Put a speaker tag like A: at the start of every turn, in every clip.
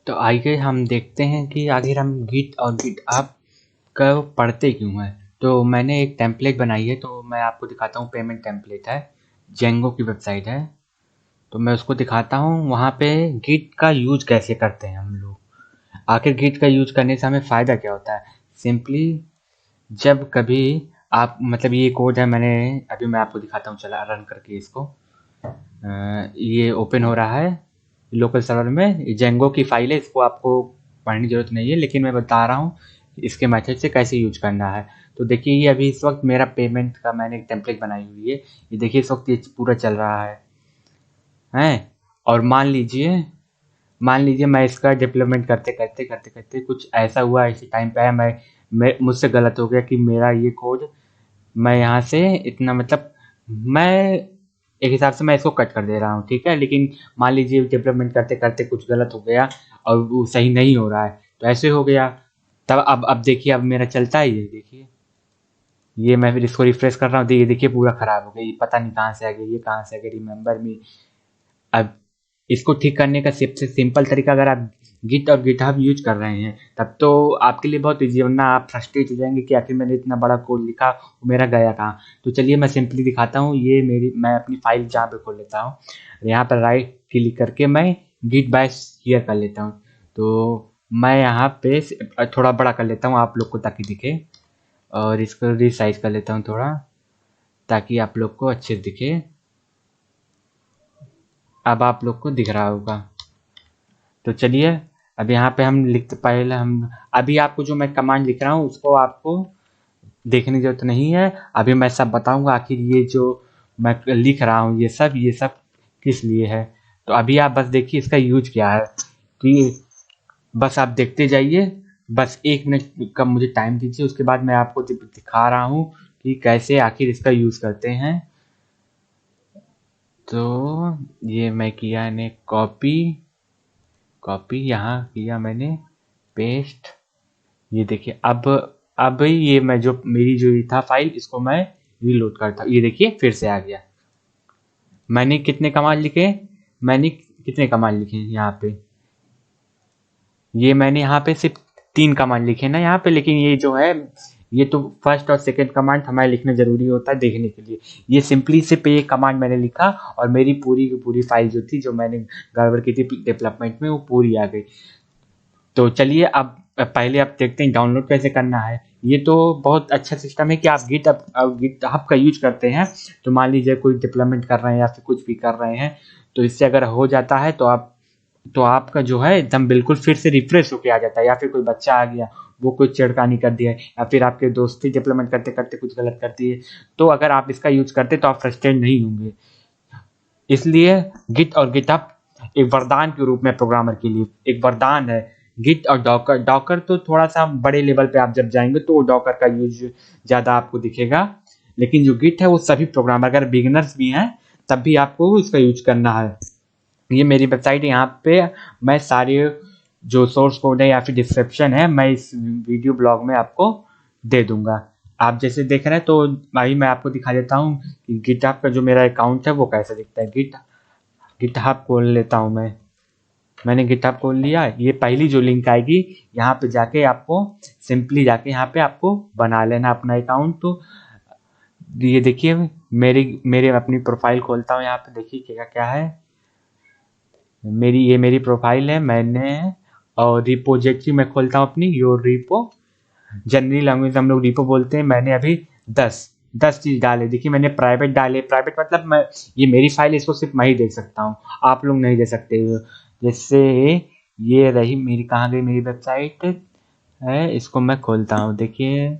A: तो आइए हम देखते हैं कि आखिर हम गिट और गिटहब को पढ़ते क्यों हैं। तो मैंने एक टेम्पलेट बनाई है, तो मैं आपको दिखाता हूँ। पेमेंट टेम्पलेट है, जेंगो की वेबसाइट है, तो मैं उसको दिखाता हूँ। वहाँ पे गिट का यूज कैसे करते हैं हम लोग, आखिर गिट का यूज करने से हमें फ़ायदा क्या होता है। सिंपली जब कभी आप मतलब ये कोड है, मैं आपको दिखाता हूँ, चला रन करके इसको। ये ओपन हो रहा है लोकल सर्वर में। जेंगो की फाइल है, इसको आपको पढ़ने की जरूरत नहीं है, लेकिन मैं बता रहा हूँ इसके मेथड से कैसे यूज करना है। तो देखिए, ये अभी इस वक्त मेरा पेमेंट का मैंने एक टेम्पलेट बनाई हुई है। ये देखिए इस वक्त ये पूरा चल रहा है। और मान लीजिए मैं इसका डेवलपमेंट करते कुछ ऐसा हुआ, ऐसे टाइम पे आया मैं मुझसे गलत हो गया कि मेरा ये कोड मैं यहाँ से इतना मतलब मैं एक हिसाब से मैं इसको कट कर दे रहा हूँ, ठीक है। लेकिन मान लीजिए डेवलपमेंट करते करते कुछ गलत हो गया और वो सही नहीं हो रहा है, तो ऐसे हो गया। तब अब देखिए, अब मेरा चलता है, ये देखिए, ये मैं फिर इसको रिफ्रेश कर रहा हूँ, ये देखिए पूरा खराब हो गया। ये पता नहीं कहाँ से आ गया, ये कहाँ से आ गया, रिमेंबर मी। अब इसको ठीक करने का सबसे सिंपल तरीका, अगर आप गिट और गिटहब यूज कर रहे हैं तब तो आपके लिए बहुत ईजी, वरना आप फ्रस्ट्रेट हो जाएंगे कि आखिर मैंने इतना बड़ा कोड लिखा, वो मेरा गया कहाँ। तो चलिए मैं सिंपली दिखाता हूँ। मैं अपनी फाइल जहाँ पे खोल लेता हूँ, यहाँ पर राइट क्लिक करके मैं गिट बाय हियर कर लेता हूँ। तो मैं यहाँ पे थोड़ा बड़ा कर लेता हूँ आप लोग को ताकि दिखे, और इसको रिसाइज कर लेता हूँ थोड़ा ताकि आप लोग को अच्छे से दिखे। अब आप लोग को दिख रहा होगा। तो चलिए अब यहाँ पे हम लिखते, पहले हम अभी आपको जो मैं कमांड लिख रहा हूँ उसको आपको देखने की जरूरत नहीं है। अभी मैं सब बताऊंगा आखिर ये जो मैं लिख रहा हूँ ये सब किस लिए है। तो अभी आप बस देखिए इसका यूज क्या है, कि बस आप देखते जाइए। बस 1 मिनट का मुझे टाइम दीजिए, उसके बाद मैं आपको दिखा रहा हूँ कि कैसे आखिर इसका यूज करते हैं। तो ये मैं किया ने कॉपी यहाँ किया मैंने, पेस्ट। ये देखिए अब ये मैं जो मेरी जो था फाइल, इसको मैं रीलोड करता हूँ। ये देखिए फिर से आ गया। मैंने कितने कमांड लिखे यहाँ पे, ये मैंने यहाँ पे सिर्फ 3 कमांड लिखे ना यहाँ पे। लेकिन ये जो है, ये तो फर्स्ट और सेकंड कमांड हमारे लिखना जरूरी होता है देखने के लिए। ये सिंपली सिर्फ ये कमांड मैंने लिखा और मेरी पूरी की पूरी फाइल जो थी, जो मैंने गड़बड़ की थी डेवलपमेंट में, वो पूरी आ गई। तो चलिए अब पहले आप देखते हैं डाउनलोड कैसे करना है। ये तो बहुत अच्छा सिस्टम है कि आप गिटहब का यूज करते हैं। तो मान लीजिए कोई डेवलपमेंट कर रहे हैं या फिर कुछ भी कर रहे हैं, तो इससे अगर हो जाता है तो आपका जो है एकदम बिल्कुल फिर से रिफ्रेश होके आ जाता है। या फिर कोई बच्चा आ गया, वो कुछ छेड़खानी कर दिया है, या फिर आपके दोस्ती डेवलपमेंट करते करते कुछ गलत कर दिए, तो अगर आप इसका यूज करते तो आप फ्रस्ट्रेट नहीं होंगे। इसलिए गिट और गिटहब एक वरदान के रूप में प्रोग्रामर के लिए एक वरदान है। गिट और डॉकर तो थोड़ा सा बड़े लेवल पे आप जब जाएंगे तो डॉकर का यूज ज़्यादा आपको दिखेगा। लेकिन जो गिट है वो सभी प्रोग्रामर, अगर बिगिनर्स भी हैं तब भी आपको इसका यूज करना है। ये मेरी वेबसाइट है, यहाँ पे मैं सारे जो सोर्स कोड है या फिर डिस्क्रिप्शन है, मैं इस वीडियो ब्लॉग में आपको दे दूंगा। आप जैसे देख रहे हैं, तो भाई मैं आपको दिखा देता हूँ कि गिटहब का जो मेरा अकाउंट है वो कैसे दिखता है। गिटहब खोल लेता हूँ मैंने गिटहब खोल लिया। ये पहली जो लिंक आएगी, यहाँ पे जाके आपको सिंपली जाके यहाँ पे आपको बना लेना अपना अकाउंट। तो ये देखिए मेरे अपनी प्रोफाइल खोलता हूँ, यहाँ पे देखिए क्या क्या है। मेरी प्रोफाइल है, मैंने और रिपोजिटरी में खोलता हूँ अपनी, योर रिपो। जनरली लैंग्वेज हम लोग रिपो बोलते हैं। मैंने अभी 10 चीज़ डाले। देखिए मैंने प्राइवेट डाले, प्राइवेट मतलब ये मेरी फाइल, इसको सिर्फ मैं ही देख सकता हूँ, आप लोग नहीं देख सकते। जैसे ये रही मेरी, कहाँ गई मेरी वेबसाइट है, इसको मैं खोलता हूँ। देखिए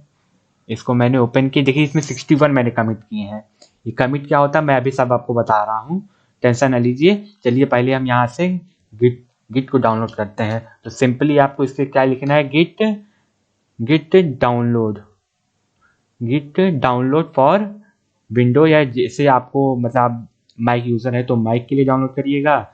A: इसको मैंने ओपन की, देखिए इसमें 61 मैंने कमिट किए हैं। ये कमिट क्या होता है मैं अभी सब आपको बता रहा हूँ, टेंशन न लीजिए। चलिए पहले हम यहाँ से गिट को डाउनलोड करते हैं। तो सिंपली आपको इसके क्या लिखना है, गिट डाउनलोड फॉर विंडो, या जैसे आपको मतलब माइक यूज़र है तो माइक के लिए डाउनलोड करिएगा।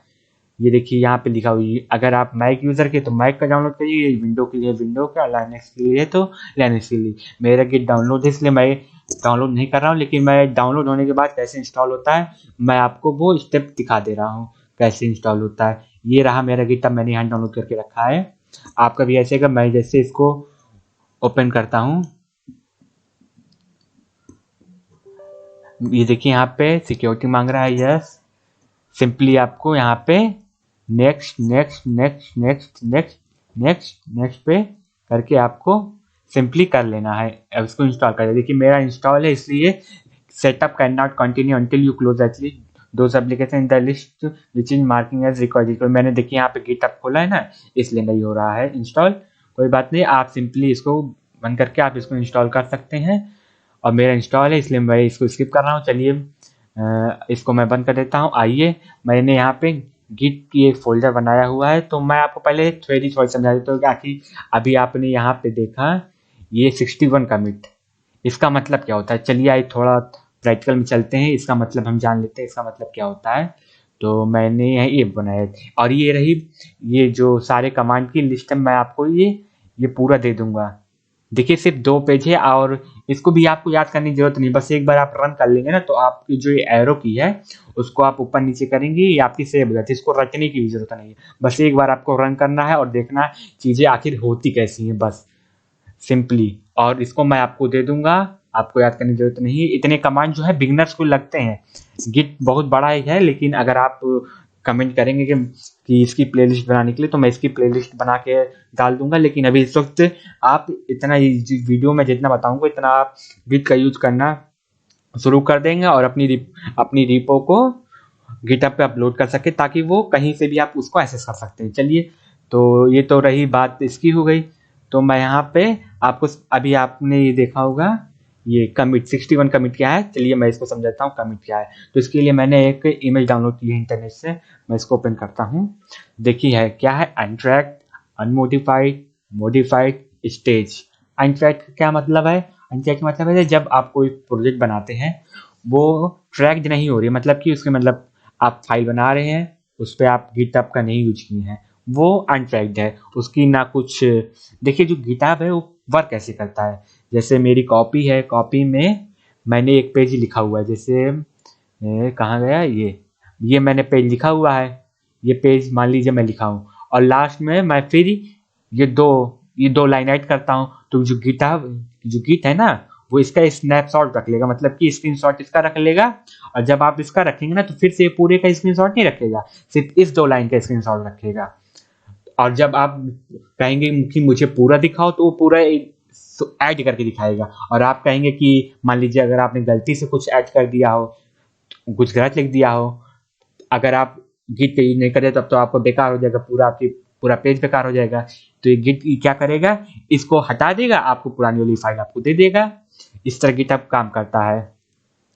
A: ये देखिए यहाँ पे लिखा हुई है, अगर आप मैक यूज़र के तो मैक का डाउनलोड करिए, विंडो के लिए विंडो का, लाइनक्स के लिए तो लाइनक्स के लिए। मेरा गिट डाउनलोड है इसलिए मैं डाउनलोड नहीं कर रहा हूँ, लेकिन मैं डाउनलोड होने के बाद कैसे इंस्टॉल होता है मैं आपको वो स्टेप दिखा दे रहा हूँ कैसे इंस्टॉल होता है। ये रहा मेरा गिटहब, मैंने यहाँ डाउनलोड करके रखा है। आपका भी ऐसे का, मैं जैसे इसको ओपन करता हूँ, ये देखिए यहाँ पे सिक्योरिटी मांग रहा है, यस। सिंपली आपको यहाँ पे next next next next next next next पे करके आपको सिंपली कर लेना है। अब इसको इंस्टॉल कर दे। देखिए मेरा इंस्टॉल है, इसलिए setup can not continue until you close actually those application in the list which is marking as required. मैंने देखिए यहाँ पे गिटहब खोला है ना, इसलिए नहीं हो रहा है इंस्टॉल। कोई बात नहीं, आप सिंपली इसको बंद करके आप इसको इंस्टॉल कर सकते हैं। और मेरा इंस्टॉल है इसलिए मैं इसको स्किप कर रहा हूँ। चलिए इसको मैं बंद कर देता हूँ। आइए, मैंने यहाँ पे गिट की एक फोल्डर बनाया हुआ है, तो मैं आपको पहले थ्योरी थोड़ी समझा देता हूँ कि अभी आपने यहाँ पे देखा ये 61 कमिट, इसका मतलब क्या होता है। चलिए आइए थोड़ा प्रैक्टिकल में चलते हैं, इसका मतलब हम जान लेते हैं इसका मतलब क्या होता है। तो मैंने ये बनाया और ये रही, ये जो सारे कमांड की लिस्ट है, मैं आपको ये पूरा दे दूंगा। देखिए सिर्फ 2 पेज है और इसको भी आपको याद करने की जरूरत नहीं, बस एक बार आप रन कर लेंगे ना, तो आपकी जो ये एरो की है उसको आप ऊपर नीचे करेंगे, ये आपकी सेव हो जाती है। इसको रटने की भी जरूरत नहीं है, बस एक बार आपको रन करना है और देखना है चीजें आखिर होती कैसी हैं, बस सिंपली। और इसको मैं आपको दे दूंगा, आपको याद करने की जरूरत नहीं है। इतने कमांड जो है बिगनर्स को लगते हैं, गिट बहुत बड़ा ही है, लेकिन अगर आप कमेंट करेंगे कि इसकी प्लेलिस्ट बनाने के लिए, तो मैं इसकी प्लेलिस्ट बना के डाल दूंगा। लेकिन अभी इस वक्त आप इतना वीडियो में जितना बताऊंगा इतना आप गिट का यूज करना शुरू कर देंगे और अपनी रिपो को गिटहब पे अपलोड कर सके, ताकि वो कहीं से भी आप उसको एक्सेस कर सकते हैं। चलिए, तो ये तो रही बात इसकी हो गई। तो मैं यहाँ पे आपको, अभी आपने ये देखा होगा ये कमिट 61 कमिट क्या है, चलिए मैं इसको समझाता हूँ कमिट क्या है। तो इसके लिए मैंने एक इमेज डाउनलोड की है इंटरनेट से, मैं इसको ओपन करता हूँ। देखिए है क्या है, अनट्रैक्ड, अनमोडिफाइड, मोडिफाइड, स्टेज। अनट्रैक्ड का क्या मतलब है, अनट्रैक्ड का मतलब है जब आप कोई प्रोजेक्ट बनाते हैं वो ट्रैक्ड नहीं हो रही है, मतलब कि उसके मतलब आप फाइल बना रहे हैं उस पर आप गिटहब का नहीं यूज किए हैं, वो अनट्रैक्ड है, उसकी ना कुछ। देखिए जो गिटहब है वो वर्क कैसे करता है, जैसे मेरी कॉपी है, कॉपी में मैंने एक पेज लिखा हुआ है, जैसे कहाँ गया ये मैंने पेज लिखा हुआ है, ये पेज मान लीजिए मैं लिखा हूँ, और लास्ट में मैं फिर ये दो लाइन ऐड करता हूँ, तो जो गिट है ना वो इसका स्नैपशॉट रख लेगा, मतलब कि स्क्रीनशॉट इसका रख लेगा। और जब आप इसका रखेंगे ना तो फिर से पूरे का स्क्रीनशॉट नहीं रखेगा, सिर्फ इस 2 लाइन का स्क्रीनशॉट रखेगा। और जब आप कहेंगे कि मुझे पूरा दिखाओ तो वो पूरा ऐड करके दिखाएगा। और आप कहेंगे कि मान लीजिए अगर आपने गलती से कुछ ऐड कर दिया हो, कुछ गलत लिख दिया हो, अगर आप गिट यूज नहीं करें तब तो आपको बेकार हो जाएगा, पूरा पेज बेकार हो जाएगा। तो ये गिट क्या करेगा, इसको हटा देगा, आपको पुरानी वाली फाइल आपको दे देगा। इस तरह गिटहब काम करता है।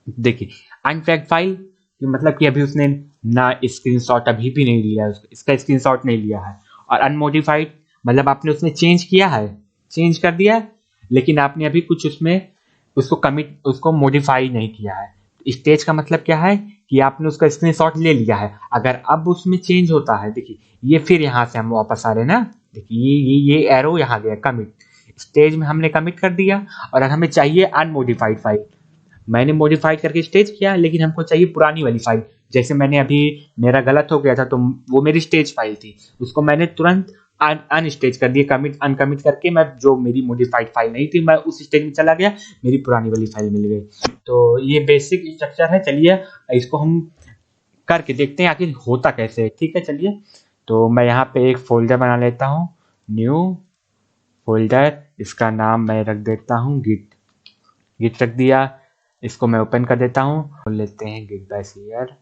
A: देखिए अनट्रैक्ड फाइल मतलब कि अभी उसने ना स्क्रीनशॉट अभी भी नहीं लिया है, इसका स्क्रीनशॉट नहीं लिया है। और अनमोडिफाइड मतलब आपने उसमें चेंज किया है, चेंज कर दिया, लेकिन आपने अभी कुछ उसमें उसको मॉडिफाई नहीं किया है। स्टेज का मतलब क्या है कि आपने उसका स्क्रीनशॉट ले लिया है, अगर अब उसमें चेंज होता है, देखिए ये फिर यहाँ से हम वापस आ रहे हैं ना, देखिए ये एरो यहाँ गया कमिट, स्टेज में हमने कमिट कर दिया। और हमें चाहिए अनमोडिफाइड फाइल, मैंने मॉडिफाइड करके स्टेज किया, लेकिन हमको चाहिए पुरानी वाली फाइल। जैसे मैंने अभी मेरा गलत हो गया था, तो वो मेरी स्टेज फाइल थी, उसको मैंने तुरंत अनस्टेज कर दिया, अनकमिट करके मैं जो मेरी मॉडिफाइड फाइल नहीं थी मैं उस स्टेज में चला गया, मेरी पुरानी वाली फाइल मिल गई। तो ये बेसिक स्ट्रक्चर है। चलिए इसको हम करके देखते हैं आखिर होता कैसे है। ठीक है, चलिए तो मैं यहाँ पे एक फोल्डर बना लेता हूँ, न्यू फोल्डर, इसका नाम मैं रख देता हूँ गिट रख दिया। इसको मैं ओपन कर देता हूँ, खोल लेते हैं गिट बाय शेयर।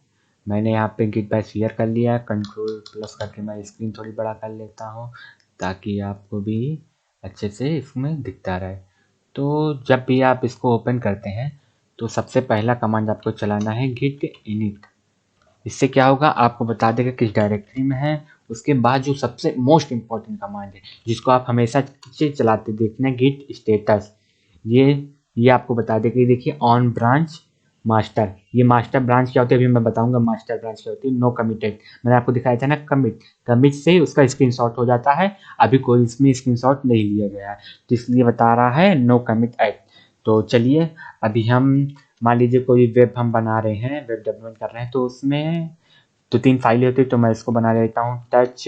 A: मैंने यहाँ पे गिट बाय शेयर कर लिया, कंट्रोल प्लस करके मैं स्क्रीन थोड़ी बड़ा कर लेता हूँ ताकि आपको भी अच्छे से इसमें दिखता रहे। तो जब भी आप इसको ओपन करते हैं तो सबसे पहला कमांड आपको चलाना है गिट इनिट। इससे क्या होगा, आपको बता देगा किस डायरेक्टरी में है। उसके बाद जो सबसे मोस्ट इम्पॉर्टेंट कमांड है जिसको आप हमेशा से चलाते देखना, गिट स्टेटस, ये आपको बता देगा। देखिए ऑन ब्रांच मास्टर, ये मास्टर ब्रांच क्या होती है अभी मैं बताऊंगा। मास्टर ब्रांच क्या होती है, नो कमिटेड, मैंने आपको दिखाया था ना, कमिट से उसका स्क्रीनशॉट हो जाता है, अभी कोई इसमें स्क्रीनशॉट नहीं लिया गया है, तो इसलिए बता रहा है नो कमिट एट। तो चलिए अभी हम मान लीजिए कोई वेब हम बना रहे हैं, वेब डेवलपमेंट कर रहे हैं, तो उसमें तो 3 फाइलें होती है, तो मैं इसको बना लेता हूँ टच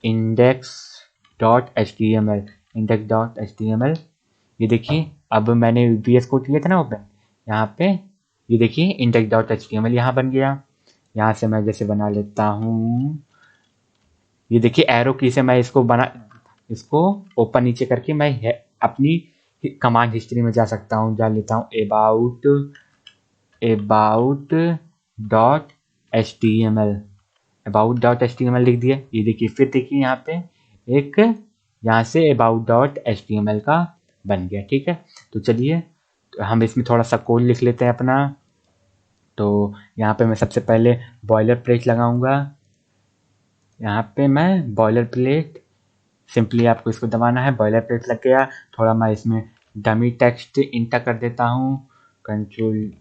A: index.html index.html। ये देखिए अब मैंने VS कोड किया था ना ओपन, यहाँ पे ये देखिए index.html यहाँ बन गया। यहाँ से मैं जैसे बना लेता हूँ, ये देखिए एरो की से मैं इसको ओपन नीचे करके मैं अपनी कमांड हिस्ट्री में जा सकता हूँ। जा लेता हूँ about.html लिख दिया। ये देखिए फिर देखिए यहाँ पे एक यहाँ से about.html का बन गया। ठीक है, तो चलिए तो हम इसमें थोड़ा सा कोड लिख लेते हैं अपना। तो यहाँ पे मैं सबसे पहले बॉयलर प्लेट लगाऊंगा। यहाँ पे मैं बॉयलर प्लेट, सिंपली आपको इसको दबाना है, बॉयलर प्लेट लग गया। थोड़ा मैं इसमें डमी टेक्स्ट इंटर कर देता हूँ, कंट्रोल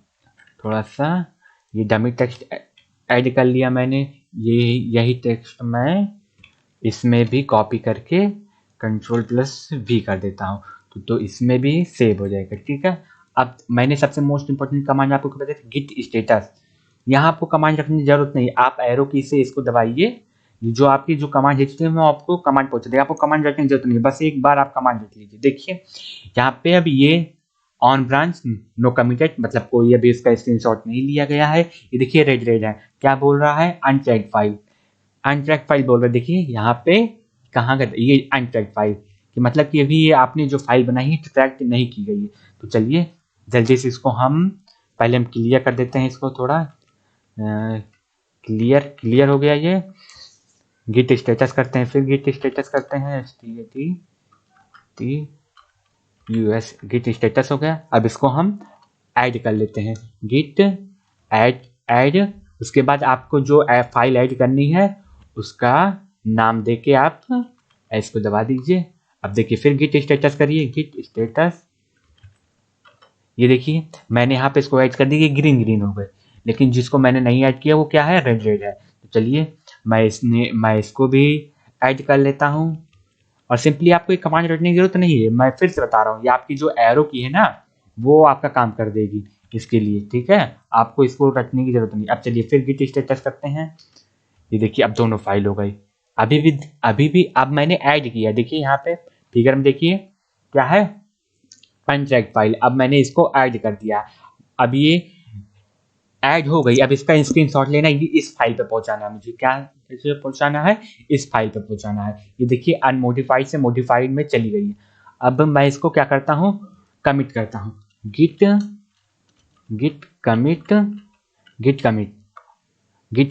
A: थोड़ा सा, ये डमी टेक्स्ट ऐड कर लिया मैंने। यही टेक्स्ट मैं इसमें भी कॉपी करके Ctrl+V कर देता हूँ, तो इसमें भी सेव हो जाएगा। ठीक है, अब मैंने सबसे मोस्ट इंपॉर्टेंट कमांड आपको बताया था, गिट स्टेटस। यहाँ आपको कमांड रखने की जरूरत नहीं, आप एरो की से इसको दबाइए, जो आपकी जो कमांड हिस्ट्री में आपको कमांड पहुंच देगा। आपको कमांड रखने की जरूरत नहीं, बस एक बार आप कमांड रख लीजिए। देखिए यहाँ पे अब ये ऑन ब्रांच नो कमिटेड, मतलब कोई अभी इसका स्क्रीनशॉट नहीं लिया गया है। ये देखिए रेड है, क्या बोल रहा है, अनट्रैक्ड फाइल, अनट्रैक्ड फाइल बोल रहा है। देखिए यहाँ पे कहाँ गया, ये अनट्रैक्ड फाइल कि मतलब कि अभी ये आपने जो फाइल बनाई है ट्रैक नहीं की गई है। तो चलिए जल्दी से इसको हम पहले हम क्लियर कर देते हैं, इसको थोड़ा क्लियर हो गया। ये गिट स्टेटस करते हैं, फिर गिट स्टेटस करते हैं STATUS, गिट स्टेटस हो गया। अब इसको हम ऐड कर लेते हैं, गिट ऐड। उसके बाद आपको जो फाइल ऐड करनी है उसका नाम देके आप इसको दबा दीजिए। अब देखिए फिर गिट स्टेटस करिए, गिट स्टेटस। ये देखिए मैंने यहाँ पे इसको ऐड कर दी, ग्रीन हो गए, लेकिन जिसको मैंने नहीं ऐड किया वो क्या है, रेड है। तो चलिए मैं इसको भी ऐड कर लेता हूँ। और सिंपली आपको एक कमांड रटने की जरूरत नहीं है, मैं फिर से बता रहा हूँ, ये आपकी जो एरो की है ना वो आपका काम कर देगी इसके लिए। ठीक है, आपको इसको रटने की जरूरत नहीं। अब चलिए फिर गिट स्टेटस करते हैं। ये देखिए अब दोनों फाइल हो गई। अभी भी अब मैंने ऐड किया, देखिए यहाँ पे फिगर में देखिए क्या है, अनट्रैक्ड फाइल। अब मैंने इसको ऐड कर दिया, अब ये ऐड हो गई। अब इसका स्क्रीनशॉट लेना है, इस फाइल पे पहुंचाना है मुझे, क्या कैसे पहुंचाना है, इस फाइल पे पहुंचाना है। ये देखिए अनमोडिफाइड से मोडिफाइड में चली गई है। अब मैं इसको क्या करता हूँ, कमिट करता हूँ, गिट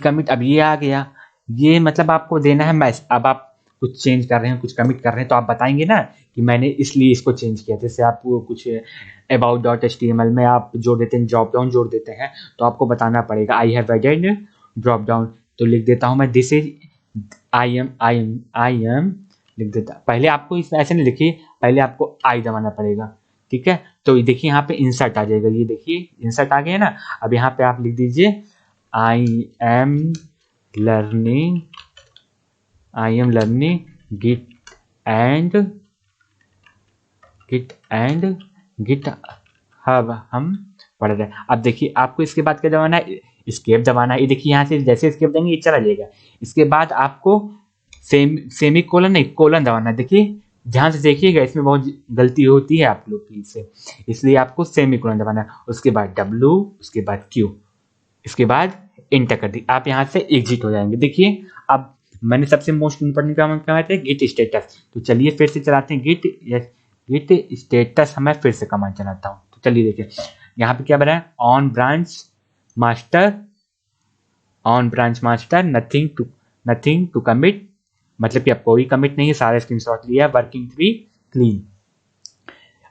A: कमिट। अब ये आ गया, ये मतलब आपको देना है मैसेज। अब आप कुछ चेंज कर रहे हैं, कुछ कमिट कर रहे हैं, तो आप बताएंगे ना कि मैंने इसलिए इसको चेंज किया। जैसे आप कुछ about.html में आप जोड़ देते हैं, ड्रॉप डाउन जोड़ देते हैं, तो आपको बताना पड़ेगा I have added drop down. तो लिख देता हूँ मैं दिस इज आई एम लिख देता। पहले आपको इस ऐसे नहीं लिखिए, पहले आपको आई दबाना पड़ेगा। ठीक है, तो देखिए यहाँ पे इंसर्ट आ जाएगा, ये देखिए इंसर्ट आ गया ना। अब यहाँ पे आप लिख दीजिए I am learning git GitHub हम पढ़ रहे हैं। अब देखिए आपको इसके बाद क्या दबाना है, एस्केप दबाना है। ये देखिए यहाँ से जैसे एस्केप देंगे ये चला जाएगा। इसके बाद आपको सेमी कोलन नहीं, कोलन दबाना है। देखिए ध्यान से देखिएगा, इसमें बहुत गलती होती है आप लोग की इससे, इसलिए आपको सेमी कोलन दबाना है। उसके बाद W, उसके बाद Q, इसके बाद इंटर कर दी, आप यहाँ से एग्जिट हो जाएंगे। देखिए अब मैंने सबसे मोस्ट इंपोर्टेंट काम क्या है, गिट स्टेटस। तो चलिए फिर से चलाते हैं गिट स्टेटस। मैं फिर से कमांड चलाता हूँ। तो चलिए देखिए यहाँ पे क्या बना है, on branch master nothing to commit, मतलब कि अब कोई कमिट नहीं है, सारा स्क्रीनशॉट लिया, वर्किंग ट्री क्लीन।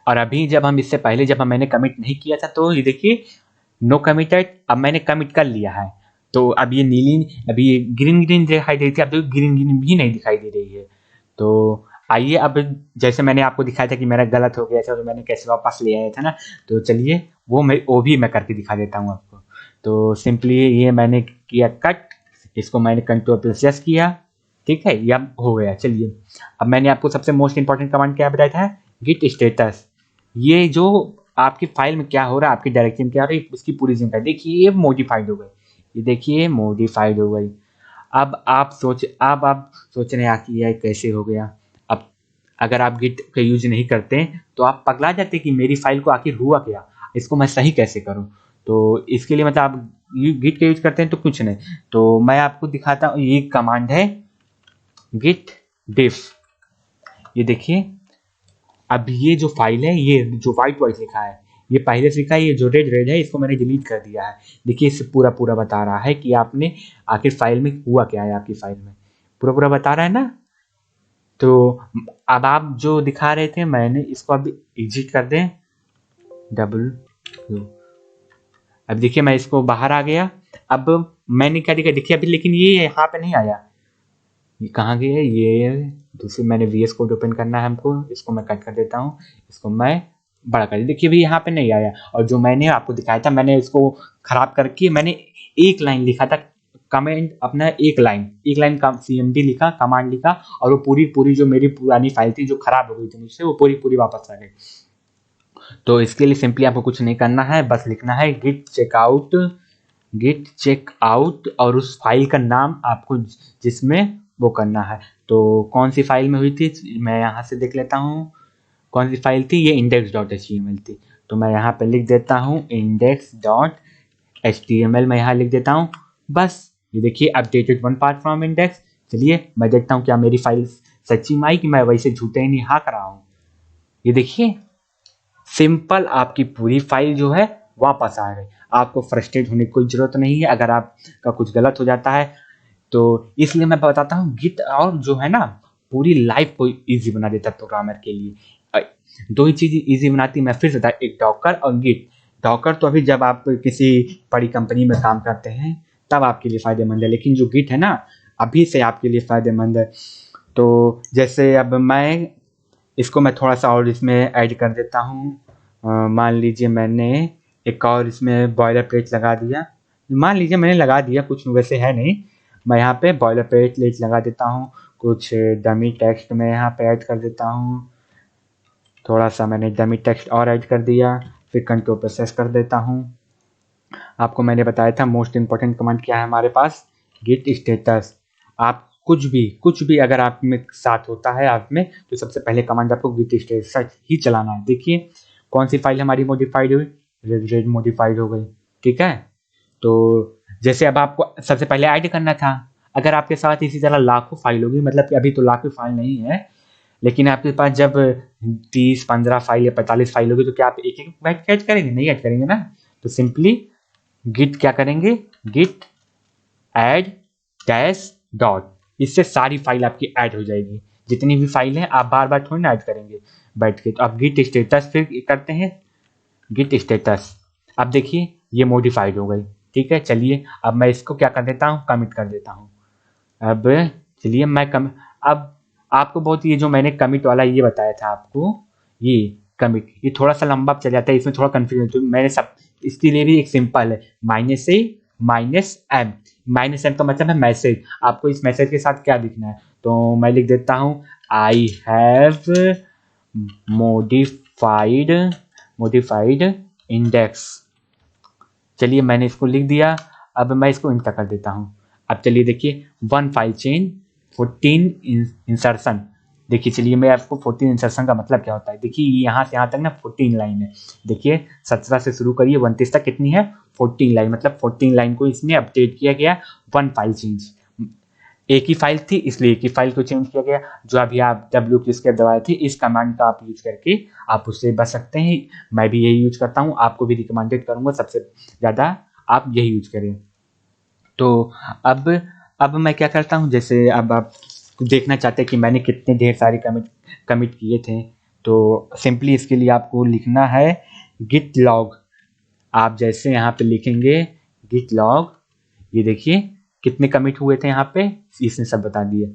A: और अभी जब हम इससे पहले जब मैंने कमिट नहीं किया था तो ये देखिए नो कमिटेड, अब मैंने कमिट कर लिया है। तो अब ये नीली, अभी ये ग्रीन दिखाई दे रही थी, अब तो ग्रीन भी नहीं दिखाई दे रही है। तो आइए अब जैसे मैंने आपको दिखाया था कि मेरा गलत हो गया था तो मैंने कैसे वापस ले आया था ना, तो चलिए वो भी मैं करके दिखा देता हूँ आपको। तो सिंपली ये मैंने किया कट, इसको मैंने Ctrl+S किया। ठीक है, ये अब हो गया। चलिए अब मैंने आपको सबसे मोस्ट इंपॉर्टेंट कमांड क्या बताया था, गिट स्टेटस। ये जो आपकी फाइल में क्या हो रहा है, आपकी डायरेक्टरी में क्या हो रहा है, उसकी पूरी जानकारी देखिए, ये मॉडिफाइड हो गई। ये देखिए मॉडिफाइड हो गई। अब आप सोच रहे हैं कि यह कैसे हो गया। अब अगर आप गिट का यूज नहीं करते तो आप पगला जाते कि मेरी फाइल को आखिर हुआ क्या, इसको मैं सही कैसे करूं। तो इसके लिए मतलब आप गिट का यूज करते हैं तो कुछ नहीं, तो मैं आपको दिखाता हूँ। ये कमांड है गिट डिफ। ये देखिए अब ये जो फाइल है, ये जो व्हाइट व्हाइट लिखा है, ये पहले से लिखा है, ये जो रेड रेड है इसको मैंने डिलीट कर दिया है। देखिए इससे पूरा पूरा बता रहा है कि आपने आखिर फाइल में हुआ क्या है, आपकी फाइल में पूरा पूरा बता रहा है ना। तो अब आप जो दिखा रहे थे मैंने इसको अभी एग्जिट कर दें, डबल। अब देखिए मैं इसको बाहर आ गया। अब मैंने क्या दिखा, देखिए अभी लेकिन ये यहाँ पे नहीं आया, ये कहाँ गया ये। दूसरी मैंने वीएस कोड ओपन करना है हमको, इसको मैं कट कर देता हूँ, इसको मैं बड़ा कर, देखिए भी यहाँ पे नहीं आया। और जो मैंने आपको दिखाया था मैंने इसको खराब करके मैंने एक लाइन लिखा था कमेंट अपना, एक लाइन का सीएमडी लिखा, कमांड लिखा, और वो पूरी पूरी जो मेरी पुरानी फाइल थी जो खराब हो गई थी मुझसे, वो पूरी पूरी वापस आ गई। तो इसके लिए सिंपली आपको कुछ नहीं करना है, बस लिखना है गिट चेक आउट और उस फाइल का नाम आपको जिसमें वो करना है। तो कौन सी फाइल में हुई थी मैं यहाँ से देख लेता हूँ, कौन सी फाइल थी, ये index.html थी। तो मैं यहाँ पे लिख देता हूँ index.html, मैं यहाँ लिख देता हूँ बस। ये देखिए updated one part from index. चलिए मैं देखता हूँ क्या मेरी फाइल सच्ची में आई कि मैं वैसे झूठे ही नहीं हाँक रहा हूँ। ये देखिए सिंपल आपकी पूरी फाइल जो है वापस आ गई। आपको फ्रस्ट्रेट होने की कोई जरूरत नहीं है अगर आपका कुछ गलत हो जाता है। तो इसलिए मैं बताता हूँ गिट और जो है ना पूरी लाइफ को इजी बना देता है प्रोग्रामर के लिए। दो ही चीज इजी बनाती है, मैं फिर से बता, एक डॉकर और गिट। डॉकर तो अभी जब आप किसी बड़ी कंपनी में काम करते हैं तब आपके लिए फायदेमंद है, लेकिन जो गिट है ना अभी से आपके लिए फायदेमंद है। तो जैसे अब मैं इसको मैं थोड़ा सा और इसमें ऐड कर देता हूँ। मान लीजिए मैंने एक और इसमें बॉयलर प्लेट लगा दिया, मान लीजिए मैंने लगा दिया, कुछ वैसे है नहीं, मैं यहाँ पे बॉयलर प्लेट लगा देता हूँ। कुछ डमी टेक्स्ट में यहाँ पे ऐड कर देता हूँ, थोड़ा सा मैंने डमी टेक्स्ट और ऐड कर दिया, फिर कंट्रोल प्रोसेस कर देता हूँ। आपको मैंने बताया था मोस्ट इंपॉर्टेंट कमांड क्या है हमारे पास, गिट स्टेटस। आप कुछ भी अगर आप में साथ होता है आप में, तो सबसे पहले कमांड आपको गिट स्टेटस ही चलाना है। देखिए कौन सी फाइल हमारी मॉडिफाइड हुई, रेड मॉडिफाइड हो गई, ठीक है। तो जैसे अब आपको सबसे पहले ऐड करना था, अगर आपके साथ इसी तरह लाखों फाइल होगी, मतलब कि अभी तो लाखों फाइल नहीं है, लेकिन आपके पास जब 30-15 फाइल या 45 फाइल होगी तो क्या आप एक एक बाइट ऐड करेंगे, नहीं ऐड करेंगे ना। तो सिंपली गिट क्या करेंगे, गिट ऐड डैश डॉट, इससे सारी फाइल आपकी ऐड हो जाएगी। जितनी भी फाइल है आप बार बार थोड़ी ना ऐड करेंगे बैठ के। तो आप गिट स्टेटस फिर करते हैं, गिट स्टेटस। अब देखिए ये मॉडिफाइड हो गई, ठीक है। चलिए अब मैं इसको क्या कर देता हूँ, कमिट कर देता हूँ। अब चलिए मैं अब आपको बहुत ये जो मैंने कमिट वाला ये बताया था आपको, ये कमिट ये थोड़ा सा लंबा चल जाता है, इसमें थोड़ा कंफ्यूजन, तो मैंने सब इसके लिए भी एक सिंपल है -a -m का मतलब है मैसेज। आपको इस मैसेज के साथ क्या लिखना है, तो मैं लिख देता हूँ आई हैव मोडिफाइड इंडेक्स। चलिए मैंने इसको लिख दिया, अब मैं इसको इंटर कर देता हूँ। अब चलिए देखिए वन फाइल चेंज 14 इंसर्शन। देखिए चलिए मैं आपको 14 इंसर्शन का मतलब क्या होता है, देखिए यहाँ से यहाँ तक ना 14 लाइन है। देखिए 17 से शुरू करिए 29 तक कितनी है, 14 लाइन, मतलब 14 लाइन को इसने अपडेट किया गया। वन फाइल चेंज, एक ही फाइल थी इसलिए एक ही फाइल को चेंज किया गया। जो अभी आप WQ दवाए थे, इस कमांड का आप यूज करके आप उससे बच सकते हैं। मैं भी यही यूज करता हूँ, आपको भी रिकमेंडेड करूंगा सबसे ज़्यादा आप यही यूज करें। तो अब मैं क्या करता हूँ, जैसे अब आप देखना चाहते हैं कि मैंने कितने ढेर सारे कमिट किए थे, तो सिंपली इसके लिए आपको लिखना है गिट लॉग। आप जैसे यहाँ पे लिखेंगे गिट लॉग, ये देखिए कितने कमिट हुए थे यहाँ पे, इसने सब बता दिए।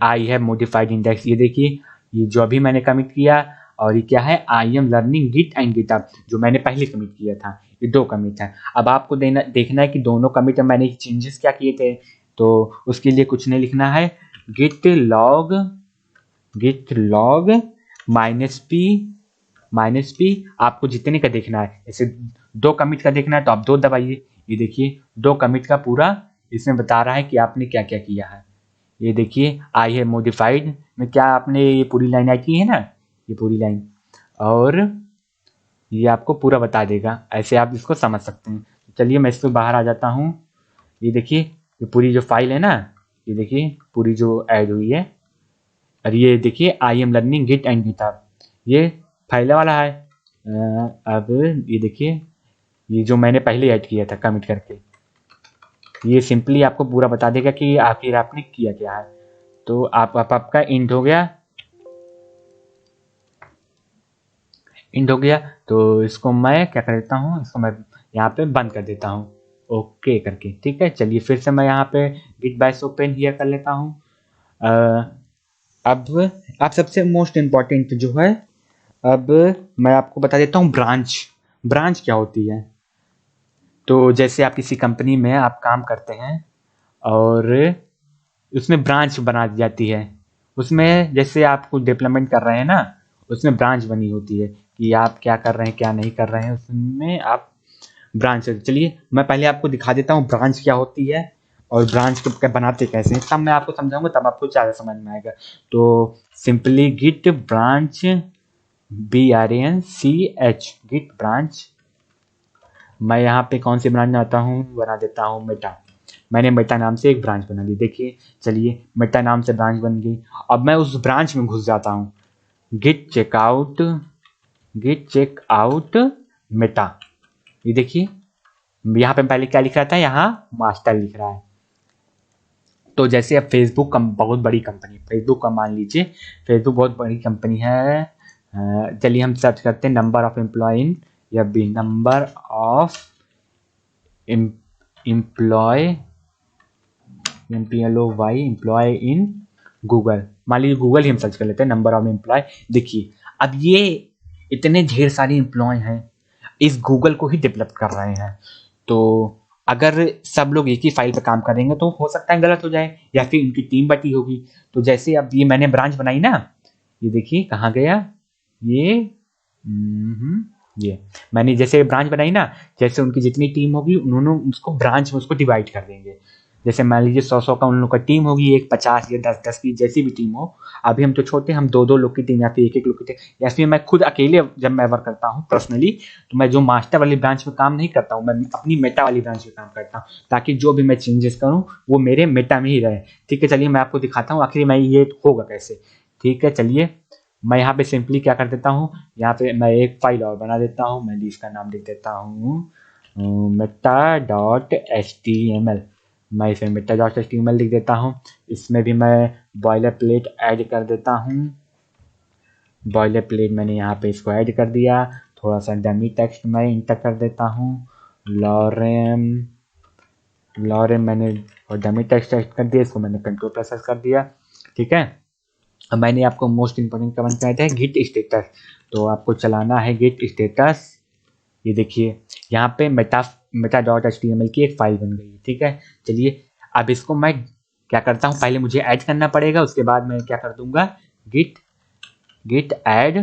A: आई हैव मोडिफाइड इंडेक्स, ये देखिए ये जो अभी मैंने कमिट किया, और ये क्या है, I am learning git and GitHub, जो मैंने पहले कमिट किया था। ये दो कमिट है। अब आपको देखना है कि दोनों कमिट में मैंने चेंजेस क्या किए थे, तो उसके लिए कुछ नहीं लिखना है, गिट लॉग -p आपको जितने का देखना है, जैसे दो कमिट का देखना है तो आप 2 दबाइए, ये देखिए 2 कमिट का पूरा इसमें बता रहा है कि आपने क्या क्या किया है। ये देखिए आई है मॉडिफाइड में क्या आपने ये पूरी लाइन आई की है ना, ये पूरी लाइन, और ये आपको पूरा बता देगा, ऐसे आप इसको समझ सकते हैं। चलिए मैं इससे बाहर आ जाता हूँ। ये देखिए ये पूरी जो फाइल है ना, ये देखिए पूरी जो ऐड हुई है, और ये देखिए I am learning git and GitHub, ये फाइल वाला है। अब ये देखिए ये जो मैंने पहले ऐड किया था कमिट करके, ये सिंपली आपको पूरा बता देगा कि आखिर आपने किया क्या है। तो आपका इंड हो गया, इंड हो गया। तो इसको मैं क्या कर देता हूँ, इसको मैं यहाँ पे बंद कर देता हूँ ओके करके, ठीक है। चलिए फिर से मैं यहाँ पे गिट बाय ओपन हियर कर लेता हूँ। अब सबसे मोस्ट इम्पॉर्टेंट जो है, अब मैं आपको बता देता हूँ ब्रांच। ब्रांच क्या होती है? तो जैसे आप किसी कंपनी में आप काम करते हैं और उसमें ब्रांच बना दी जाती है, उसमें जैसे आप कुछ डेवलपमेंट कर रहे हैं ना, उसमें ब्रांच बनी होती है कि आप क्या कर रहे हैं क्या नहीं कर रहे हैं, उसमें आप ब्रांच। चलिए मैं पहले आपको दिखा देता हूँ ब्रांच क्या होती है और ब्रांच को क्या बनाते कैसे हैं, तब मैं आपको समझाऊंगा, तब आपको ज़्यादा समझ में आएगा। तो simply git branch, BRANCH, git branch. मैं यहाँ पे कौन सी ब्रांच बनाता हूँ, बना देता हूँ मेटा। मैंने मेटा नाम से एक ब्रांच बना ली, देखिए चलिए मेटा नाम से ब्रांच बन गई। अब मैं उस ब्रांच में घुस जाता हूँ, git checkout, git checkout meta. ये देखिए यहाँ पे पहले क्या लिख रहा था, यहाँ मास्टर लिख रहा है। तो जैसे अब फेसबुक बहुत बड़ी कंपनी, फेसबुक का मान लीजिए, फेसबुक बहुत बड़ी कंपनी है। चलिए हम सर्च करते हैं नंबर ऑफ एम्प्लॉय इन, या भी number of employ, employ, employ in Google. मान लीजिए गूगल ही हम सर्च कर लेते हैं, नंबर ऑफ एम्प्लॉय। देखिए अब ये इतने ढेर सारे एम्प्लॉय हैं, इस गूगल को ही डेवलप कर रहे हैं। तो अगर सब लोग एक ही फाइल पे काम करेंगे तो हो सकता है गलत हो जाए, या फिर उनकी टीम बटी होगी। तो जैसे अब ये मैंने ब्रांच बनाई ना, ये देखिए कहाँ गया ये, ये मैंने जैसे ब्रांच बनाई ना, जैसे उनकी जितनी टीम होगी उन्होंने उसको ब्रांच में उसको डिवाइड कर देंगे। जैसे मान लीजिए 100 का उन लोग का टीम होगी, एक 50 या 10 की जैसी भी टीम हो। अभी हम तो छोटे, हम 2 लोग की टीम या फिर एक लोग की टीम, या फिर मैं खुद अकेले जब मैं वर्क करता हूँ पर्सनली, तो मैं जो मास्टर वाली ब्रांच में काम नहीं करता हूँ, मैं अपनी मेटा वाली ब्रांच में काम करता हूँ, ताकि जो भी मैं चेंजेस करूँ वो मेरे मेटा में ही रहे। ठीक है, चलिए मैं आपको दिखाता हूँ आखिर मैं ये होगा कैसे। ठीक है, चलिए मैं यहाँ पे सिंपली क्या कर देता हूँ, यहाँ पे मैं एक फाइल और बना देता हूँ। मैं इसका नाम लिख देता हूँ meta.html। मैं इसे meta.html लिख देता हूँ। इसमें भी मैं बॉयलर प्लेट ऐड कर देता हूँ। बॉयलर प्लेट मैंने यहाँ पे इसको ऐड कर दिया। थोड़ा सा डमी टेक्स्ट मैं इंटर कर देता हूँ, लॉरेम, लॉरेम मैंने और डमी टेक्स्ट ऐड कर दिया, इसको मैंने कंट्रोल प्रेस कर दिया। ठीक है, अब मैंने आपको मोस्ट इंपोर्टेंट कमेंट किया था गिट स्टेटस, तो आपको चलाना है गिट स्टेटस। ये देखिए यहाँ पे meta.html की एक फाइल बन गई। ठीक है, चलिए अब इसको मैं क्या करता हूँ, पहले मुझे ऐड करना पड़ेगा, उसके बाद मैं क्या कर दूंगा, git git add,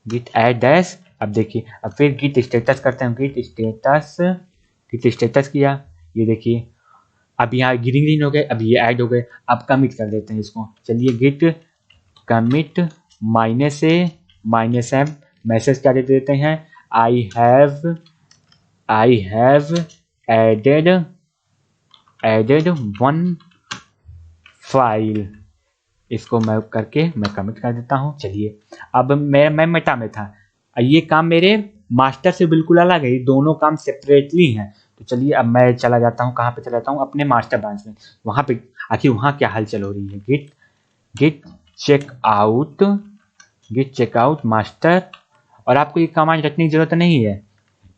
A: git add dash. अब देखिए अब फिर गिट स्टेटस करते हैं, गिट स्टेटस, गिट स्टेटस किया। ये देखिए अब यहाँ ग्रीन ग्रीन हो गए, अब ये ऐड हो गए। अब कमिट कर देते हैं इसको, चलिए git commit -a -m, message क्या दे देते हैं, आई हैव एडेड 1 फाइल। इसको मैं करके मैं कमिट कर देता हूँ। चलिए अब मैं मेटा में था, ये काम मेरे मास्टर से बिल्कुल अलग है, ये दोनों काम सेपरेटली हैं। तो चलिए अब मैं चला जाता हूँ, कहाँ पे चला जाता हूँ, अपने मास्टर ब्रांच में। वहाँ पे आखिर वहाँ क्या हलचल हो रही है, git checkout, git checkout master. और आपको ये कमांड रखने की जरूरत नहीं है,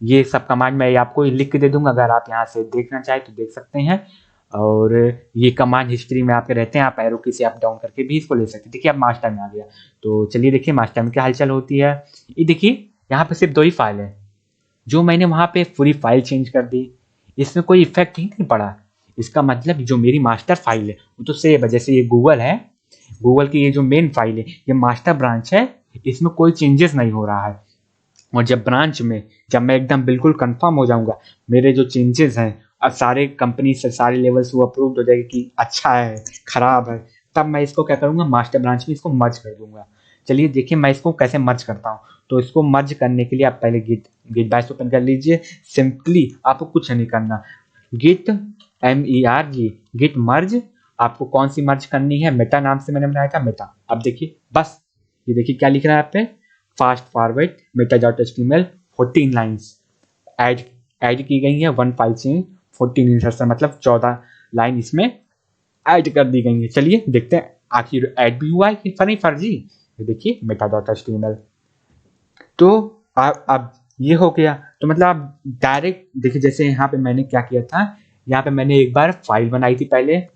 A: ये सब कमांड मैं आपको लिख के दे दूंगा, अगर आप यहाँ से देखना चाहें तो देख सकते हैं। और ये कमांड हिस्ट्री में आपके रहते हैं, आप एरो की से अप डाउन करके भी इसको ले सकते हैं। देखिए अब मास्टर में आ गया, तो चलिए देखिए मास्टर में क्या हलचल होती है। ये देखिए यहाँ पे सिर्फ 2 ही फाइल है, जो मैंने वहाँ पे पूरी फाइल चेंज कर दी, इसमें कोई इफेक्ट ही नहीं पड़ा। इसका मतलब जो मेरी मास्टर फाइल है वो तो सेव है, जैसे ये गूगल है, गूगल की ये जो मेन फाइल है ये मास्टर ब्रांच है, इसमें कोई चेंजेस नहीं हो रहा है। और जब ब्रांच में जब मैं एकदम बिल्कुल कंफर्म हो जाऊंगा मेरे जो चेंजेस हैं अब सारे कंपनी से सारे लेवल्स वो अप्रूव हो जाएगी कि अच्छा है खराब है, तब मैं इसको क्या करूंगा मास्टर ब्रांच में इसको मर्ज कर दूंगा। चलिए देखिए मैं इसको कैसे मर्ज करता हूँ। तो इसको मर्ज करने के लिए आप पहले गिट गिट बैश ओपन कर लीजिए। सिंपली आपको कुछ नहीं करना, गिट MERG गिट मर्ज। आपको कौन सी मर्ज करनी है, मेटा नाम से मैंने बनाया था मेटा। अब देखिए बस ये देखिए क्या लिख रहा है आप पे, fast forward Meta dot HTML 14 lines add add की गई है, 1 फाइल चेंज 14 इंसर्शन, मतलब 14 लाइन इसमें ऐड कर दी गई है। चलिए देखते हैं आखिर ऐड भी हुआ है कि फनी फर्जी। ये देखिए मेटा डॉट HTML। तो अब ये हो गया। तो मतलब आप डायरेक्ट देखिए जैसे यहाँ पे मैंने क्या किया था, यहाँ पे मैंने एक बार फाइल बनाई थी पहले, ये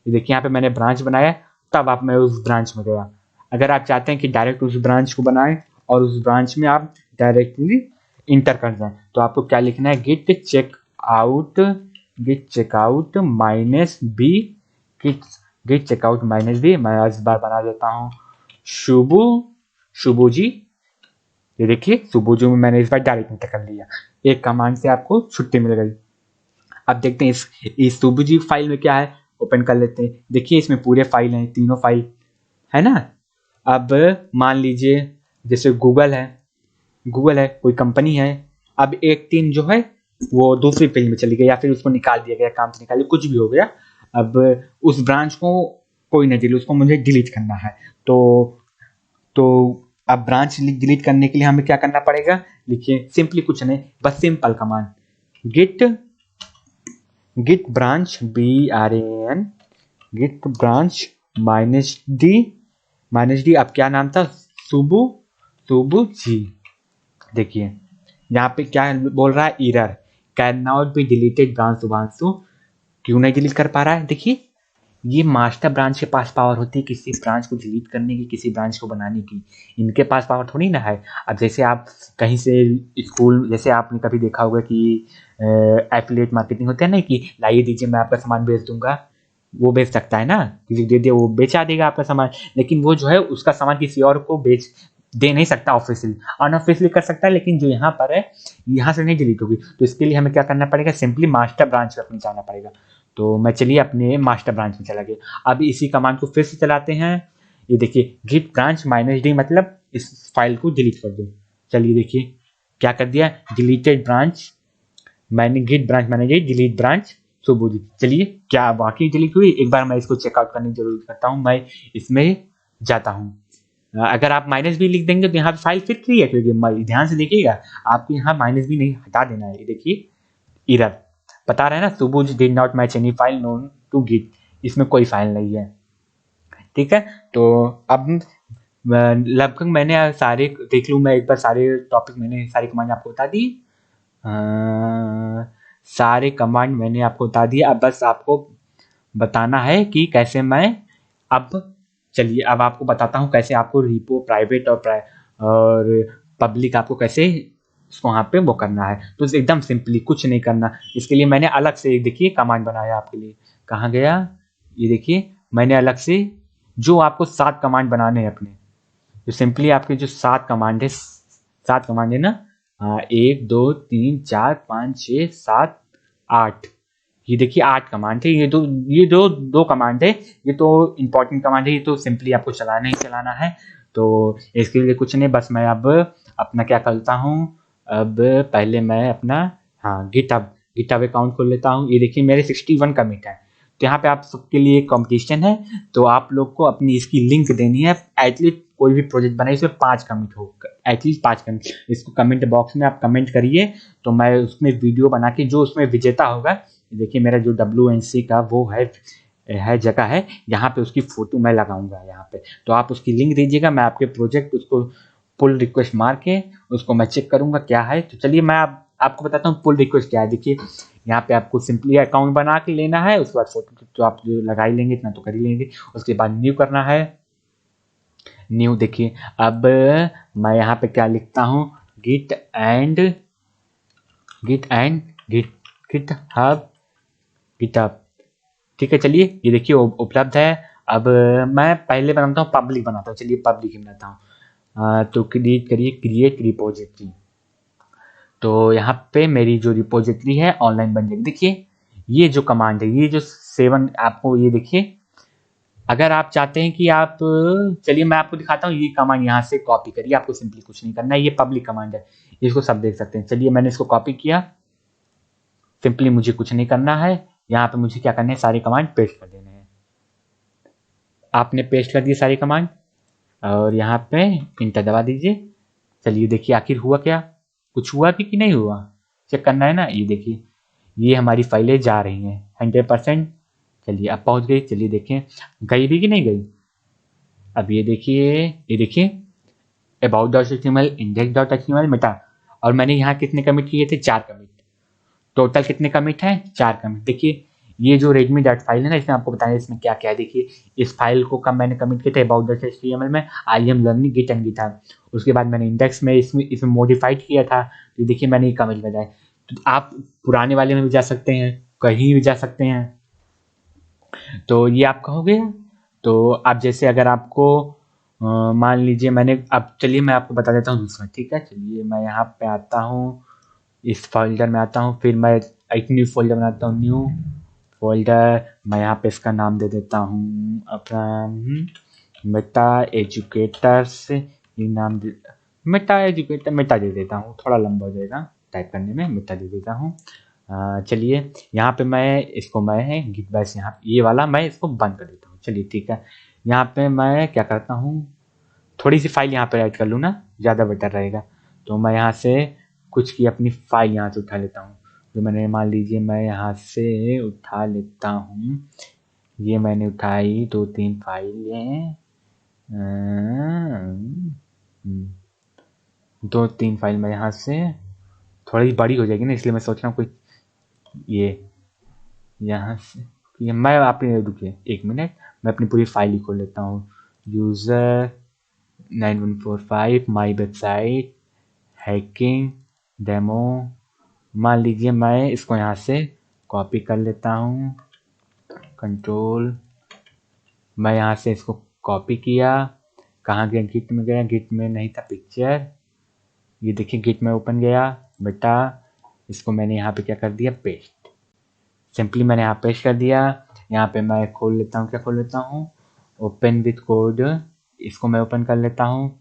A: देखिए यहाँ पे मैंने ब्रांच बनाया, तब आप मैं उस ब्रांच में गया। अगर आप चाहते हैं कि डायरेक्ट उस ब्रांच को बनाएं और उस ब्रांच में आप डायरेक्टली इंटर कर जाएं, तो आपको क्या लिखना है, git checkout minus B git checkout minus B. मैं इस बार बना देता हूँ शुभू जी। ये देखिए सुबुजू में मैंने इस बार डायरेक्ट इंटर कर लिया, एक कमांड से आपको छुट्टी मिल गई। अब देखते हैं इस सुबुजी फाइल में क्या है, ओपन कर लेते हैं। देखिए इसमें पूरे फाइल हैं, तीनों फाइल है ना। अब मान लीजिए जैसे गूगल है कोई कंपनी है, अब एक टीम जो है वो दूसरी फील्ड में चली गई या फिर उसको निकाल दिया गया, काम से निकाल दिया, कुछ भी हो गया। अब उस ब्रांच को कोई नहीं डिलीट, उसको मुझे डिलीट करना है। तो अब ब्रांच डिलीट करने के लिए हमें क्या करना पड़ेगा, लिखिए सिंपली कुछ नहीं, बस simple command git branch BRAN git branch -d। अब क्या नाम था, सुबु जी। देखिए यहाँ पे क्या बोल रहा है, error can not be deleted branch Shubhanshu. क्यों नहीं डिलीट कर पा रहा है, देखिए ये मास्टर ब्रांच के पास पावर होती है किसी ब्रांच को डिलीट करने की, किसी ब्रांच को बनाने की, इनके पास पावर थोड़ी ना है। अब जैसे आप कहीं से स्कूल, जैसे आपने कभी देखा होगा कि एफिलिएट मार्केटिंग होता है ना, कि लाइए दीजिए मैं आपका सामान बेच दूंगा, वो बेच सकता है ना, किसी दे दे वो बेचा देगा आपका सामान, लेकिन वो जो है उसका सामान किसी और को बेच दे नहीं सकता ऑफिशियली, अनऑफिशियली कर सकता है, लेकिन जो यहाँ पर है यहाँ से नहीं डिलीट होगी। तो इसके लिए हमें क्या करना पड़ेगा, सिंपली मास्टर ब्रांच पे अपने जाना पड़ेगा। तो मैं चलिए अपने मास्टर ब्रांच में चला गया। अब इसी कमांड को फिर से चलाते हैं। ये देखिए गिट ब्रांच -d, मतलब इस फाइल को डिलीट कर दो। चलिए देखिए क्या कर दिया, डिलीटेड ब्रांच, मैंने git branch manager delete branch सुबुजी। चलिए क्या वाकई डिलीट हुई, एक बार मैं इसको चेकआउट करने जरूर करता हूँ। मैं इसमें जाता हूँ, अगर आप -b लिख देंगे तो यहाँ पे फाइल फिर क्रिएट होगी। ध्यान से देखिएगा, आपको यहाँ -b नहीं हटा देना है। देखिए एरर बता रहे हैं ना, सुबुज did not match any file known to git, इसमें कोई फाइल नहीं है। ठीक है, तो अब लगभग मैंने सारे देख लूँ, मैं एक बार सारे टॉपिक मैंने सारी कमांड आपको बता दी, सारे कमांड मैंने आपको बता दिया। अब बस आपको बताना है कि कैसे मैं, अब चलिए अब आपको बताता हूँ कैसे आपको रिपो प्राइवेट और पब्लिक आपको कैसे उसको वहाँ पे वो करना है। तो एकदम सिंपली कुछ नहीं करना, इसके लिए मैंने अलग से एक देखिए कमांड बनाया आपके लिए। कहाँ गया, ये देखिए मैंने अलग से जो आपको 7 कमांड बनाने हैं अपने, तो सिंपली आपके जो 7 कमांड है ना, 1 2 3 4 5 6 7 8, ये देखिए 8 कमांड है। ये दो कमांड है, ये तो इंपॉर्टेंट कमांड है, ये तो सिंपली आपको चलाना ही चलाना है। तो इसके लिए कुछ नहीं, बस मैं अब अपना क्या करता हूँ, अब पहले मैं अपना गिटहब अकाउंट खोल लेता हूँ। ये देखिए मेरे 61 कमिट है। तो यहाँ पे आप सबके लिए कंपटीशन है, तो आप लोग को अपनी इसकी लिंक देनी है। एटलीस्ट कोई भी प्रोजेक्ट बनाए इसमें 5 कमिट हो, एटलीस्ट 5 कमिट। इसको कमेंट बॉक्स में आप कमेंट करिए, तो मैं उसमें वीडियो बना के जो उसमें विजेता होगा, देखिए मेरा जो WNC का वो है जगह है, यहाँ पे उसकी फोटो मैं लगाऊंगा यहाँ पे। तो आप उसकी लिंक दीजिएगा, मैं आपके प्रोजेक्ट उसको पुल रिक्वेस्ट मार के उसको मैं चेक करूंगा क्या है। तो चलिए मैं आपको बताता हूँ पुल रिक्वेस्ट क्या है। देखिए यहाँ पे आपको सिंपली अकाउंट बना के लेना है, उसके बाद फोटो तो आप जो लगा ही लेंगे, इतना तो कर ही लेंगे। उसके बाद न्यू करना है, न्यू। देखिए अब मैं यहाँ पे क्या लिखता हूँ, गिटहब। ठीक है, चलिए ये देखिए उपलब्ध है। अब मैं पहले बनाता हूँ पब्लिक बनाता हूँ, चलिए पब्लिक ही बनाता हूँ। तो क्रिएट करिए क्रिएट रिपोजिटरी। तो यहाँ पे मेरी जो रिपोजिटरी है ऑनलाइन बन जाएगी। देखिए ये जो कमांड है, ये जो 7 आपको ये देखिए, अगर आप चाहते हैं कि आप, चलिए मैं आपको दिखाता हूँ, ये कमांड यहाँ से कॉपी करिए, आपको सिंपली कुछ नहीं करना है, ये पब्लिक कमांड है, इसको सब देख सकते हैं। चलिए मैंने इसको कॉपी किया, सिंपली मुझे कुछ नहीं करना है, यहाँ पे मुझे क्या करना है, सारे कमांड पेस्ट कर देने हैं। आपने पेस्ट कर दिए सारे कमांड और यहाँ पे इंटर दबा दीजिए। चलिए देखिए आखिर हुआ क्या, कुछ हुआ कि नहीं हुआ, चेक करना है ना। ये देखिए ये हमारी फाइलें जा रही हैं 100%। चलिए अब पहुंच गई, चलिए देखें गई भी कि नहीं गई। अब ये देखिए about dot H T M L, index dot H T M L मिटा, और मैंने यहाँ कितने कमिट किए थे, 4 कमिट। टोटल कितने कमिट हैं, 4 कमिट। देखिए ये जो रेडमी डॉट फाइल है ना, इसमें आपको बताया इसमें क्या क्या है। देखिए इस फाइल को कब मैंने कमिट किया था, about dot H T M L में, I am learning git and GitHub. उसके बाद मैंने इंडेक्स में इसमें मॉडिफाइड किया था, तो देखिए मैंने ये कमिट लगाए। तो आप पुराने वाले में भी जा सकते हैं, कहीं भी जा सकते हैं। तो ये आपका हो गया। तो आप जैसे अगर आपको मान लीजिए मैंने, अब चलिए मैं आपको बता देता हूँ दूसरा, ठीक है। चलिए मैं यहाँ पे आता हूँ, इस फोल्डर में आता हूँ, फिर मैं एक न्यू फोल्डर बनाता हूँ, न्यू फोल्डर। मैं यहाँ पे इसका नाम दे देता हूँ अपना मेटा एजुकेटर्स, ये नाम मेटा एजुकेटर, मेटा दे देता हूँ, थोड़ा लंबा हो जाएगा टाइप करने में, मेटा दे देता हूँ। चलिए यहाँ पे मैं इसको, मैं गिट बैश, यहाँ ये वाला मैं इसको बंद कर देता हूँ। चलिए ठीक है, यहाँ पे मैं क्या करता हूँ, थोड़ी सी फाइल यहाँ पे ऐड कर लूँ ना, ज़्यादा बेटर रहेगा। तो मैं यहाँ से कुछ की अपनी फाइल यहाँ से उठा लेता हूँ, जो मैंने, मान लीजिए मैं यहाँ से उठा लेता हूँ, ये मैंने उठाई 2-3 फाइलें, 2-3 फाइल मैं यहाँ से, थोड़ी बड़ी हो जाएगी ना, इसलिए मैं सोच रहा हूँ कोई, ये यहाँ से, ये मैं, आप रुकिए 1 मिनट, मैं अपनी पूरी फाइल ही खोल लेता हूँ। User 9145 my website hacking demo, मान लीजिए मैं इसको यहाँ से कॉपी कर लेता हूँ, कंट्रोल, मैं यहाँ से इसको कॉपी किया, कहाँ गया, गिट में गया, गिट में नहीं था पिक्चर, ये देखिए गिट में ओपन गया बेटा, इसको मैंने यहाँ पे क्या कर दिया, पेस्ट। सिंपली मैंने यहाँ पेस्ट कर दिया। यहाँ पे मैं खोल लेता हूँ, क्या खोल लेता हूँ, ओपन विथ कोड, इसको मैं ओपन कर लेता हूँ,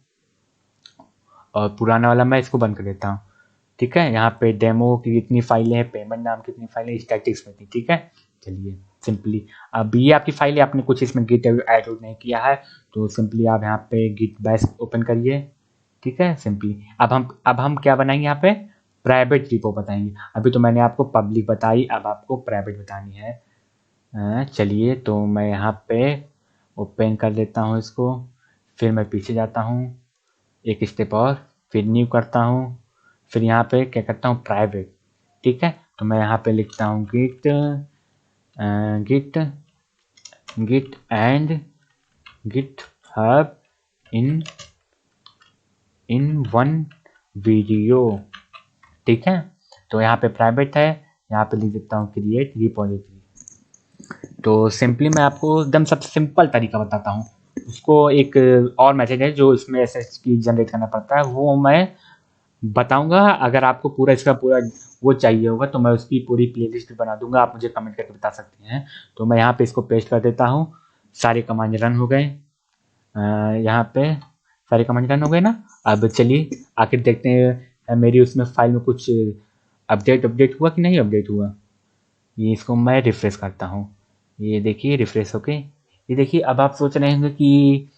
A: और पुराना वाला मैं इसको बंद कर देता हूँ। ठीक है, यहाँ पे डेमो की कितनी फाइलें हैं, पेमेंट नाम कितनी फाइलें, स्टैटिक्स में थी, ठीक है। चलिए सिंपली अब ये आपकी फाइल है, आपने कुछ इसमें गिट ऐड नहीं किया है, तो सिंपली आप यहाँ पे गिट बैश ओपन करिए, ठीक है। सिंपली अब हम क्या बनाएंगे, यहाँ पे प्राइवेट रिपो बताएंगे। अभी तो मैंने आपको पब्लिक बताई, अब आपको प्राइवेट बतानी है। चलिए तो मैं यहाँ पे ओपन कर लेता हूँ इसको, फिर मैं पीछे जाता हूँ एक स्टेप और, फिर न्यू करता हूँ, फिर यहाँ पे क्या करता हूँ, प्राइवेट, ठीक है। तो मैं यहाँ पे लिखता हूँ git git git and GitHub in one video, ठीक है। तो यहाँ पे प्राइवेट है, यहाँ पे लिख देता हूँ क्रिएट रिपोजिटरी। तो सिंपली मैं आपको एकदम सबसे सिंपल तरीका बताता हूँ, उसको एक और मैसेज है जो इसमें एसएच की जनरेट करना पड़ता है, वो मैं बताऊंगा। अगर आपको पूरा इसका पूरा वो चाहिए होगा तो मैं उसकी पूरी प्लेलिस्ट बना दूंगा, आप मुझे कमेंट करके बता सकते हैं। तो मैं यहाँ पे इसको पेस्ट कर देता हूँ, सारे कमांड रन हो गए, यहाँ पे सारे कमांड रन हो गए ना। अब चलिए आखिर देखते हैं मेरी उसमें फाइल में कुछ अपडेट हुआ कि नहीं अपडेट हुआ। ये इसको मैं रिफ्रेश करता हूँ, ये देखिए रिफ्रेश होके, ये देखिए अब आप सोच रहे होंगे कि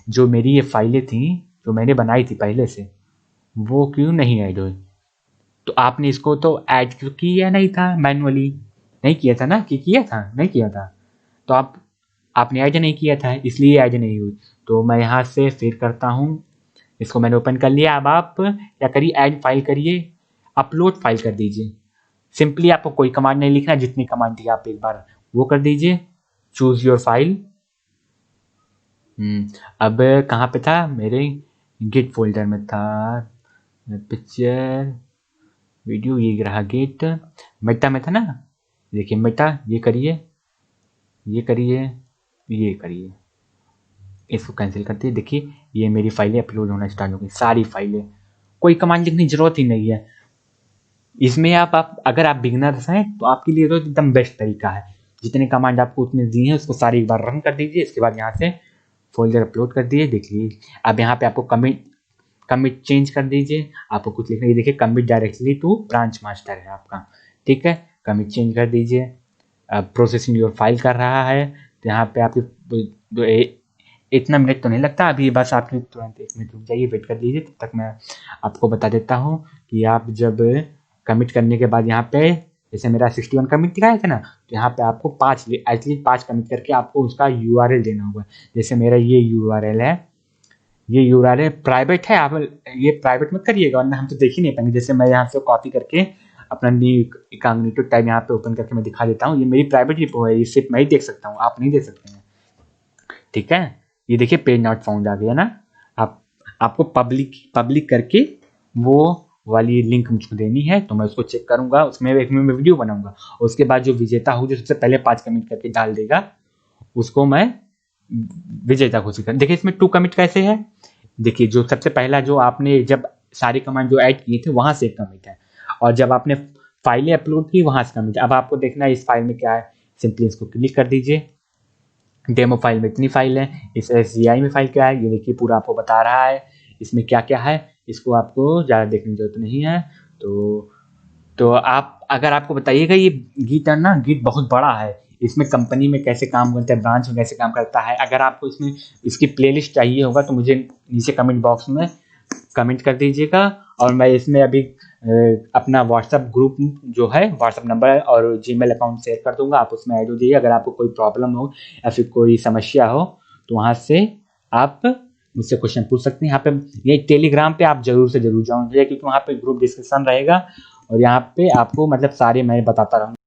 A: जो मेरी ये फाइलें थी जो मैंने बनाई थी पहले से, वो क्यों नहीं ऐड हुई। तो आपने इसको तो ऐड किया नहीं था मैनुअली, नहीं किया था ना, कि किया था, नहीं किया था, तो आपने ऐड नहीं किया था, इसलिए ऐड नहीं हुई। तो मैं यहाँ से फिर करता हूँ, इसको मैंने ओपन कर लिया। अब आप क्या करिए, ऐड फाइल करिए, अपलोड फाइल कर दीजिए। सिंपली आपको कोई कमांड नहीं लिखना, जितनी कमांड थी आप एक बार वो कर दीजिए, चूज योर फाइल। अब कहाँ पे था, मेरे गिट फोल्डर में था, पिक्चर वीडियो, ये रहा गिट, मेटा में था ना, देखिए मेटा, ये करिए, ये करिए, ये करिए, इसको कैंसिल करते हैं। देखिए ये मेरी फाइलें अपलोड होना स्टार्ट हो गई, सारी फाइलें, कोई कमांड लिखने की जरूरत ही नहीं है। इसमें आप अगर आप बिगिनर्स हैं तो आपके लिए तो एकदम बेस्ट तरीका है। जितने कमांड आपको उसमें दिए हैं उसको सारी एक बार रन कर दीजिए। इसके बाद यहाँ से फोल्डर अपलोड कर दिए। देखिए अब यहाँ पे आपको कमिट चेंज कर दीजिए। आपको कुछ लिखना, ये देखिए commit directly to branch master है आपका, ठीक है। कमिट चेंज कर दीजिए। अब प्रोसेसिंग योर फाइल कर रहा है, तो यहाँ पे आपकी इतना मिनट तो नहीं लगता अभी, बस आपकी तुरंत 1 मिनट रुक जाइए, वेट कर लीजिए। तब तक मैं आपको बता देता हूँ कि आप जब कमिट करने के बाद यहाँ पे जैसे मेरा 61 कमिट दिखाया था ना, तो यहाँ पे आपको 5 एटलीस्ट 5 कमिट करके आपको उसका URL देना होगा। जैसे मेरा ये URL है, ये URL प्राइवेट है, आप ये प्राइवेट मत करिएगा वरना हम तो देख ही नहीं पाएंगे। जैसे मैं यहाँ से कॉपी करके अपना न्यू इनकॉग्निटो टैब यहाँ पे ओपन करके मैं दिखा देता हूँ। ये मेरी प्राइवेट रिपो है, ये सिर्फ मैं ही देख सकता हूँ, आप नहीं देख सकते हैं, ठीक है। ये देखिए पेज नॉट फाउंड आ गया ना। आपको पब्लिक करके वो वाली लिंक मुझको देनी है, तो मैं उसको चेक करूंगा, उसमें एक मैं वीडियो बनाऊंगा। उसके बाद जो विजेता हो, जो सबसे पहले 5 कमिट करके डाल देगा, उसको मैं विजेता घोषित कर। देखिए इसमें 2 कमिट कैसे है, देखिए जो सबसे पहला जो आपने जब सारी कमांड जो ऐड किए थे वहां से एक कमिट है, और जब आपने फाइलें अपलोड की वहां से कमिट है। अब आपको देखना है इस फाइल में क्या है, सिंपली इसको क्लिक कर दीजिए। डेमो फाइल में इतनी फाइल है, इस SCI में फाइल क्या है, ये देखिए पूरा आपको बता रहा है इसमें क्या क्या है। इसको आपको ज़्यादा देखने की जरूरत नहीं है। तो आप अगर आपको बताइएगा, ये गीट है ना, गीट बहुत बड़ा है। इसमें कंपनी में कैसे काम करता है, ब्रांच में कैसे काम करता है, अगर आपको इसमें इसकी प्लेलिस्ट चाहिए होगा तो मुझे नीचे कमेंट बॉक्स में कमेंट कर दीजिएगा। और मैं इसमें अभी अपना व्हाट्सएप ग्रुप जो है, व्हाट्सएप नंबर और जीमेल अकाउंट शेयर कर दूंगा, आप उसमें ऐड हो जाइए। अगर आपको कोई प्रॉब्लम हो या फिर कोई समस्या हो तो वहाँ से आप मुझसे क्वेश्चन पूछ सकते हैं। यहाँ पे ये टेलीग्राम पे आप जरूर से जरूर जाओ, क्योंकि वहाँ पे ग्रुप डिस्कशन रहेगा और यहाँ पे आपको मतलब सारे मैं बताता रहूँगा।